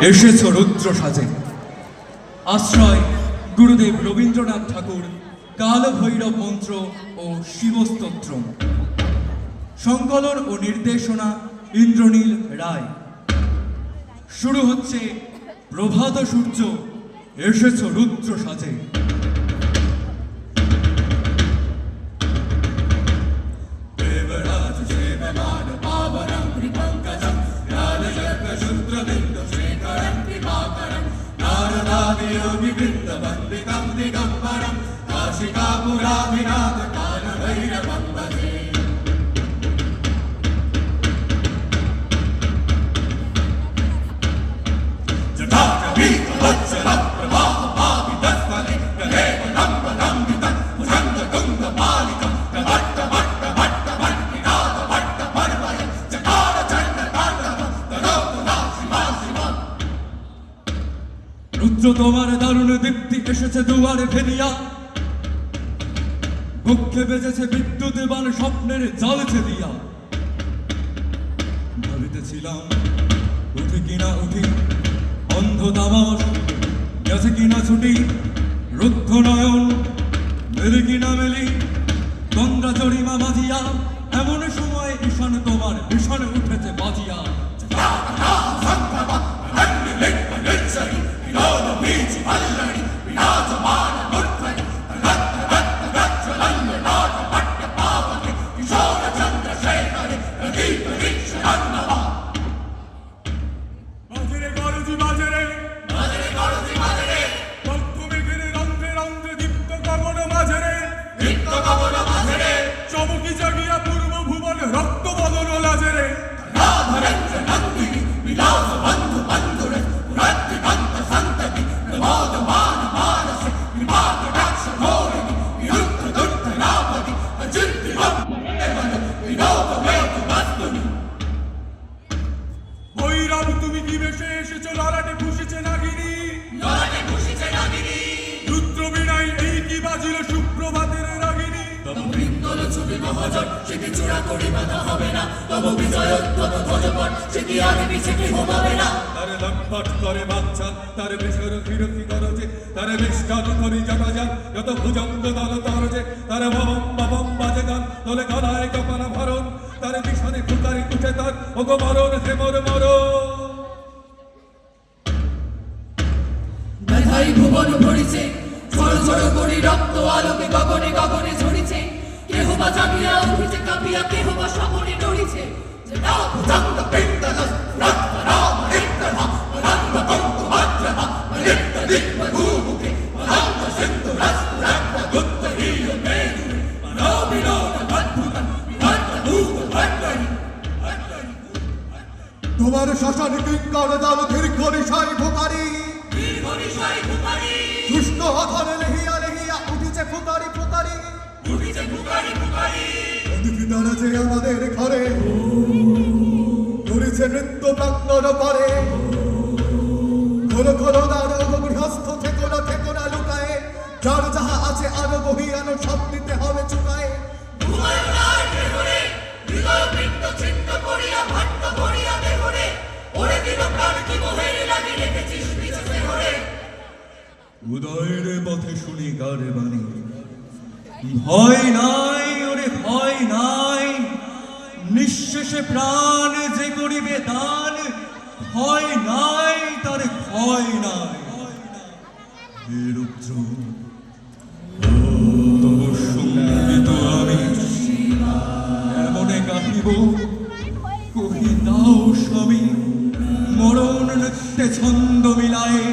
এসেছ রুদ্র সাজে। আশ্রয় গুরুদেব রবীন্দ্রনাথ ঠাকুর, কাল ভৈরব মন্ত্র ও শিবস্তোত্র। সংকলন ও নির্দেশনা ইন্দ্রনীল রায়। শুরু হচ্ছে প্রভাত সূর্য এসেছ রুদ্র সাজে। রুদ্র তোমার দারুণ দীপ্তি এসেছে দুয়ারে ফেলিয়া, বক্ষে বেজেছে বিদ্যুৎ বান স্বপ্নের জ্বলছে দিয়া। ভাবিতেছিলাম উঠি কিনা উঠি, অন্ধ তামাশ গেছে কিনা ছুটি, রুদ্ধ নয়ন মেলি কিনা মেলি, গঙ্গা চরিমা বাজিয়া। এমন সময় ঈশান তোমার ভীষণ উঠেছে বাজিয়া। ভুবন ভরিছে ঝড় ঝড় করি রক্ত আলোকে গগনে গগনে ঝরিছে। কেহ বা জাগিয়া উঠিছে কাঁপিয়া, কেহ বা স্বপনে ডরিছে। তোমার শ্মশান কিঙ্কর দল দীর্ঘ নিশাই ভোকারি, দুষ্ট অধরে লেহিয়া লেহিয়া উঠিছে ফুকারি ফুকারি। তারা যে আমাদের ঘরে ধরেছে নৃত্য প্রাঙ্গণ করে। খোলো খোলো দ্বার গৃহস্থ থেকো না লুকায়ে, যার যাহা আছে আরো বহিয়ানো সব দিতে হবে চুকায়ে। উদয়ের পথে শুনি গারে বাণী, ভয় নাই ওরে ভয় নাই, নিঃশেষে প্রাণ যে করিবে দান। ভয় নাই তার ভয় নাই। হে রুদ্র তব সঙ্গীত আমি এমনে গাহিব, কহি দাও স্বামী মরণ নৃত্যে ছন্দ মিলায়ে।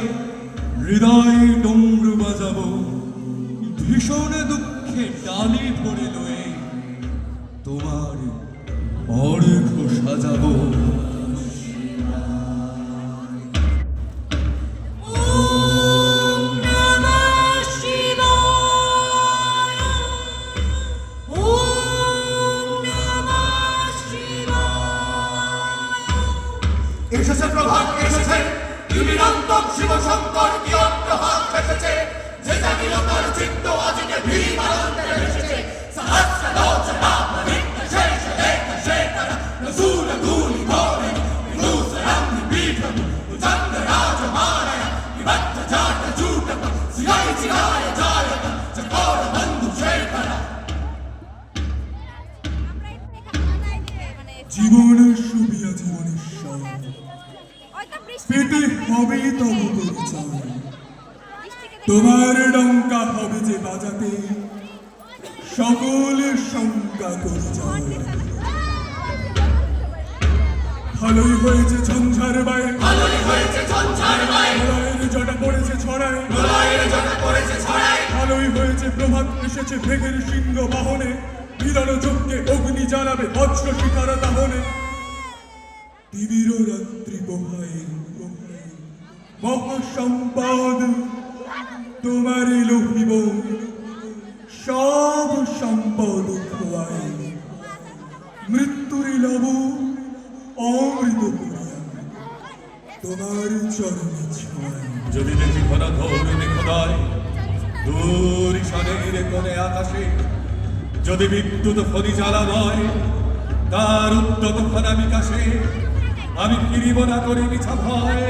হৃদয় ডমরু বাজাবো, ভীষণ দুঃখে ডালি ভরে লয়ে, তোমার অর্ঘ সাজাবো। এসেছে প্রভাত এসেছে, নিরন্তর শিব শঙ্কর কি অগ্রহাত এসেছে। যে জাগিল তার চিত্ত আজকে ভীম আনন্দে এসেছে। সহস্র লোচনা পরিত্য শেষ লেখ শেখর রসূল ধূলি ধরে বিদূষরং বিপীঠম চন্দ্রা পেতে হবে তব পরিচয়, তোমার ডঙ্কা হবে যে বাজাতে সকল শঙ্কা করে যায়। ভালোই হয়েছে ঝঞ্ঝার বায়ে, ভালোই হয়েছে ঝঞ্ঝার বায়ে, প্রলয়ের জটা পড়েছে ছড়ায়, প্রলয়ের জটা পড়েছে ছড়ায়। ভালোই হয়েছে প্রভাত এসেছে ভেগের সিংহ বাহনে, বিদল যজ্ঞে অগ্নি জ্বালাবে বজ্র শিখার দাহনে। দিবির রাত্রি পোহায় মহাসম্পদ তোমারই লোহিব, সব সম্পদ খোয়ায় মৃত্যুরি লব অমৃত করিয়া তোমার চরণে ছোঁয়ায়। যদি দেখি ঘন ঘোর মেঘোদয় দূর ঈশানের কোণে আকাশে, যদি বিদ্যুৎ ফলি জ্বালা নয় তার উদ্যত ফনা বিকাশে, আমি ফিরিব না করি মিছা ভয়,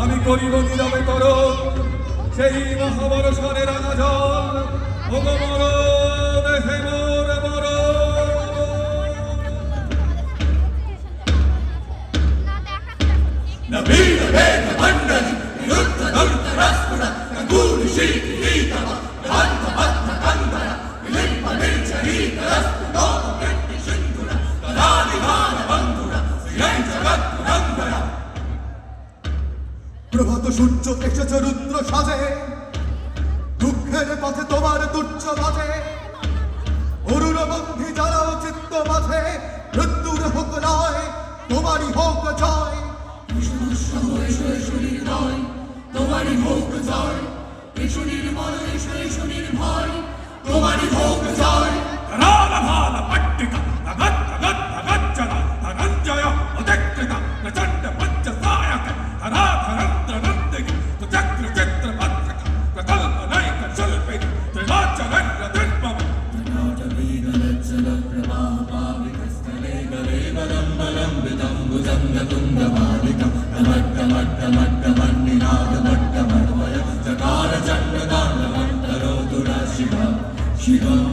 আমি করিব নীরবে তর সেই মহাবরষণের রাঙা জল। ও গো মর দেখে মোর মর, না বীর ভেদ মণ্ডলী নিরুদ্ধ দন্ত রাষ্ট্র গুণ শিখীতম কান্ত বদ্ধ কন্দর বিলিম্ব নির্ঝরিত রাষ্ট্র লোক কীর্তি সিন্ধুর কদানি মান বন্ধুর শ্রীয়ং জগৎ রঙ্গর। প্রভাত সূর্য এসেছে রুদ্র সাজে, দুঃখের পথে তোমার তুচ্ছ বাজে, অরুণ বন্ধি জ্বালাও চিত্ত মাঝে, মৃত্যুর হোক নয় তোমারই হোক জয়। তোমারই হোক জয়, এসুনির মন এসো এসুনির ভয়, তোমারই হোক জয়। রালা ভালা পট্টিকা নগত নগত নগজ্জলা ধনঞ্জয় উদক্রিতা প্রচণ্ড পঞ্চ সায়ক ধরা ধরন্দ্র নন্দিনী চক্র চিত্র পত্রক প্রকল্প নায়ক শিল্পিনী ত্রিলোচনন্দ্র দুর্বম শিবম